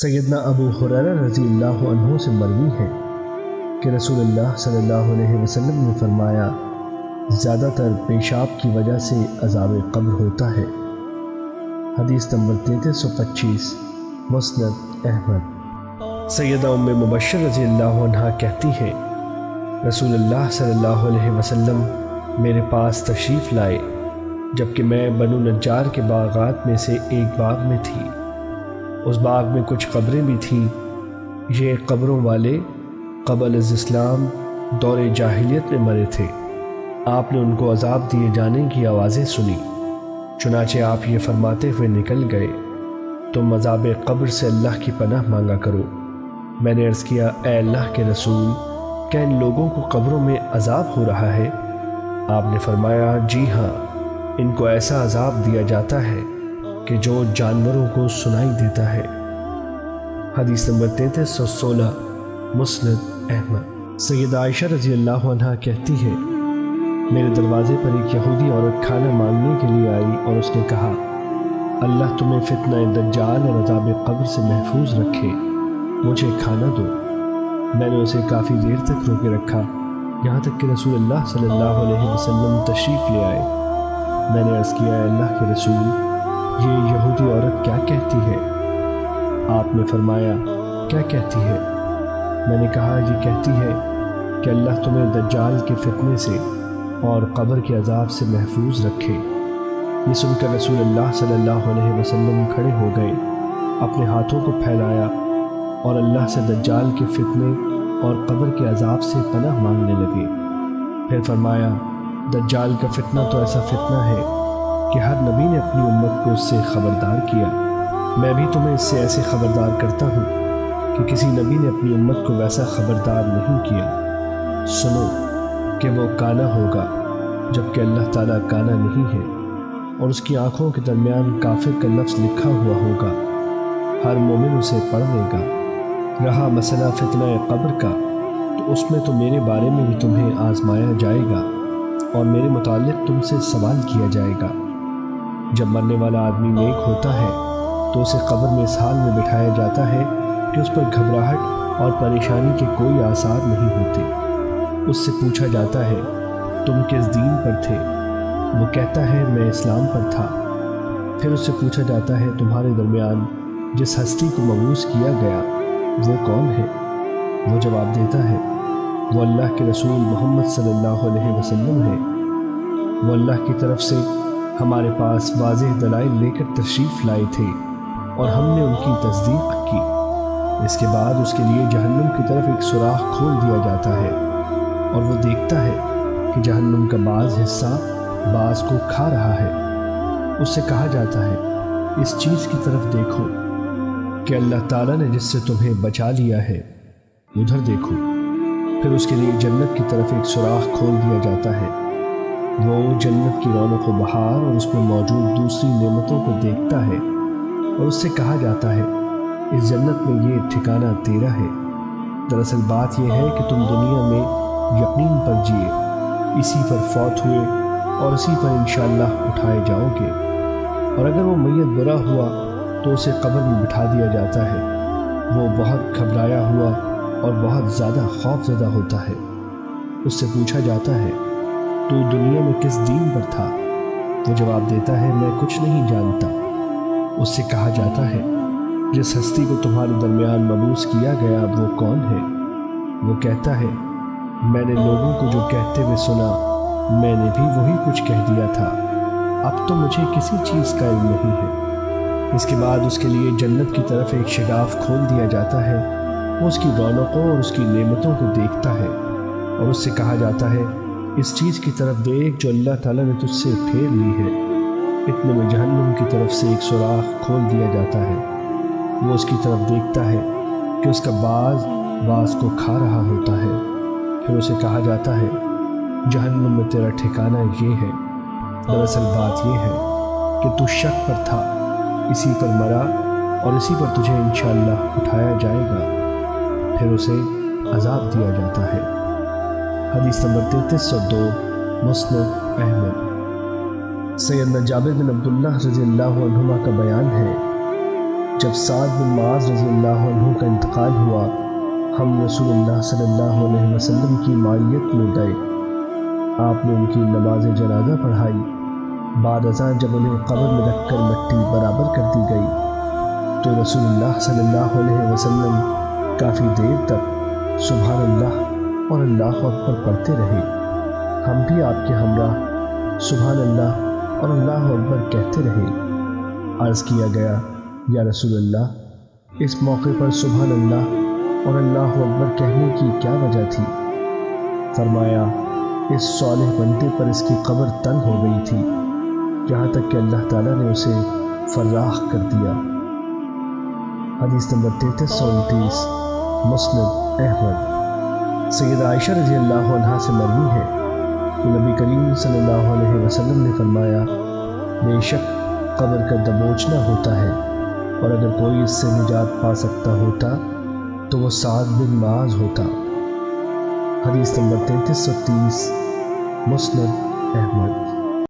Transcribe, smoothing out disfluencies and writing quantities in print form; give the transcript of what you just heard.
سیدنا ابو ہریرہ رضی اللہ عنہ سے مروی ہے کہ رسول اللہ صلی اللہ علیہ وسلم نے فرمایا، زیادہ تر پیشاب کی وجہ سے عذاب قبر ہوتا ہے۔ حدیث نمبر 3325، مسند احمد۔ سیدہ ام مبشر رضی اللہ عنہ کہتی ہیں، رسول اللہ صلی اللہ علیہ وسلم میرے پاس تشریف لائے جبکہ میں بنو نجار کے باغات میں سے ایک باغ میں تھی۔ اس باغ میں کچھ قبریں بھی تھیں۔ یہ قبروں والے قبل از اسلام دور جاہلیت میں مرے تھے۔ آپ نے ان کو عذاب دیے جانے کی آوازیں سنی، چنانچہ آپ یہ فرماتے ہوئے نکل گئے، تم عذاب قبر سے اللہ کی پناہ مانگا کرو۔ میں نے عرض کیا، اے اللہ کے رسول، کیا ان لوگوں کو قبروں میں عذاب ہو رہا ہے؟ آپ نے فرمایا، جی ہاں، ان کو ایسا عذاب دیا جاتا ہے کہ جو جانوروں کو سنائی دیتا ہے۔ حدیث نمبر 3316، مسند احمد۔ سیدہ عائشہ رضی اللہ عنہ کہتی ہے، میرے دروازے پر ایک یہودی عورت کھانا مانگنے کے لیے آئی اور اس نے کہا، اللہ تمہیں فتنہ دجال اور عذاب قبر سے محفوظ رکھے، مجھے کھانا دو۔ میں نے اسے کافی دیر تک روکے رکھا، یہاں تک کہ رسول اللہ صلی اللہ علیہ وسلم تشریف لے آئے۔ میں نے عرض کیا، اے اللہ کے رسول، یہ یہودی عورت کیا کہتی ہے؟ آپ نے فرمایا، کیا کہتی ہے؟ میں نے کہا، یہ کہتی ہے کہ اللہ تمہیں دجال کے فتنے سے اور قبر کے عذاب سے محفوظ رکھے۔ یہ سن کر رسول اللہ صلی اللہ علیہ وسلم کھڑے ہو گئے، اپنے ہاتھوں کو پھیلایا اور اللہ سے دجال کے فتنے اور قبر کے عذاب سے پناہ مانگنے لگے۔ پھر فرمایا، دجال کا فتنہ تو ایسا فتنہ ہے کہ ہر نبی نے اپنی امت کو اس سے خبردار کیا۔ میں بھی تمہیں اس سے ایسے خبردار کرتا ہوں کہ کسی نبی نے اپنی امت کو ویسا خبردار نہیں کیا۔ سنو کہ وہ کانا ہوگا جبکہ اللہ تعالیٰ کانا نہیں ہے، اور اس کی آنکھوں کے درمیان کافر کا لفظ لکھا ہوا ہوگا، ہر مومن اسے پڑھ لے گا۔ رہا مسئلہ فتنہ قبر کا، تو اس میں تو میرے بارے میں بھی تمہیں آزمایا جائے گا اور میرے متعلق تم سے سوال کیا جائے گا۔ جب مرنے والا آدمی نیک ہوتا ہے تو اسے قبر میں اس حال میں بٹھایا جاتا ہے کہ اس پر گھبراہٹ اور پریشانی کے کوئی آثار نہیں ہوتے۔ اس سے پوچھا جاتا ہے، تم کس دین پر تھے؟ وہ کہتا ہے، میں اسلام پر تھا۔ پھر اس سے پوچھا جاتا ہے، تمہارے درمیان جس ہستی کو مبعوث کیا گیا وہ کون ہے؟ وہ جواب دیتا ہے، وہ اللہ کے رسول محمد صلی اللہ علیہ وسلم ہے۔ وہ اللہ کی طرف سے ہمارے پاس واضح دلائل لے کر تشریف لائے تھے اور ہم نے ان کی تصدیق کی۔ اس کے بعد اس کے لیے جہنم کی طرف ایک سوراخ کھول دیا جاتا ہے اور وہ دیکھتا ہے کہ جہنم کا بعض حصہ بعض کو کھا رہا ہے۔ اس سے کہا جاتا ہے، اس چیز کی طرف دیکھو کہ اللہ تعالیٰ نے جس سے تمہیں بچا لیا ہے، ادھر دیکھو۔ پھر اس کے لیے جنت کی طرف ایک سوراخ کھول دیا جاتا ہے۔ وہ جنت کی رونق و بہار اور اس میں موجود دوسری نعمتوں کو دیکھتا ہے اور اس سے کہا جاتا ہے، اس جنت میں یہ ٹھکانہ تیرا ہے۔ دراصل بات یہ ہے کہ تم دنیا میں یقین پر جیے، اسی پر فوت ہوئے اور اسی پر انشاءاللہ اٹھائے جاؤ گے۔ اور اگر وہ میت برا ہوا تو اسے قبر میں بٹھا دیا جاتا ہے۔ وہ بہت گھبرایا ہوا اور بہت زیادہ خوف زدہ ہوتا ہے۔ اس سے پوچھا جاتا ہے، تو دنیا میں کس دین پر تھا؟ وہ جواب دیتا ہے، میں کچھ نہیں جانتا۔ اس سے کہا جاتا ہے، جس ہستی کو تمہارے درمیان مبعوث کیا گیا وہ کون ہے؟ وہ کہتا ہے، میں نے لوگوں کو جو کہتے ہوئے سنا، میں نے بھی وہی کچھ کہہ دیا تھا، اب تو مجھے کسی چیز کا علم نہیں ہے۔ اس کے بعد اس کے لیے جنت کی طرف ایک شگاف کھول دیا جاتا ہے۔ وہ اس کی رونقوں اور اس کی نعمتوں کو دیکھتا ہے اور اس سے کہا جاتا ہے، اس چیز کی طرف دیکھ جو اللہ تعالیٰ نے تجھ سے پھیر لی ہے۔ اتنے میں جہنم کی طرف سے ایک سوراخ کھول دیا جاتا ہے۔ وہ اس کی طرف دیکھتا ہے کہ اس کا بعض کو کھا رہا ہوتا ہے۔ پھر اسے کہا جاتا ہے، جہنم میں تیرا ٹھکانہ یہ ہے۔ دراصل بات یہ ہے کہ تو شک پر تھا، اسی پر مرا اور اسی پر تجھے انشاءاللہ اٹھایا جائے گا۔ پھر اسے عذاب دیا جاتا ہے۔ حدیث نمبر 3302، مسند احمد۔ سیدنا جابر بن عبداللہ رضی اللہ عنہما کا بیان ہے، جب سعد بن معاذ رضی اللہ عنہ کا انتقال ہوا، ہم رسول اللہ صلی اللہ علیہ وسلم کی معیت میں گئے۔ آپ نے ان کی نماز جنازہ پڑھائی۔ بعد ازاں جب انہیں قبر میں رکھ کر مٹی برابر کر دی گئی تو رسول اللہ صلی اللہ علیہ وسلم کافی دیر تک سبحان اللہ اور اللہ اکبر پڑھتے رہے۔ ہم بھی آپ کے ہمراہ سبحان اللہ اور اللہ اکبر کہتے رہے۔ عرض کیا گیا، یا رسول اللہ، اس موقع پر سبحان اللہ اور اللہ اکبر کہنے کی کیا وجہ تھی؟ فرمایا، اس صالح بندے پر اس کی قبر تنگ ہو گئی تھی، یہاں تک کہ اللہ تعالیٰ نے اسے فراخ کر دیا۔ حدیث نمبر 3329، مسند احمد۔ سیدہ عائشہ رضی اللہ عنہا سے مروی ہے کہ نبی کریم صلی اللہ علیہ وسلم نے فرمایا، بے شک قبر کا دبوچنا ہوتا ہے، اور اگر کوئی اس سے نجات پا سکتا ہوتا تو وہ سعد بن معاذ ہوتا۔ حدیث نمبر 3330، مسند احمد۔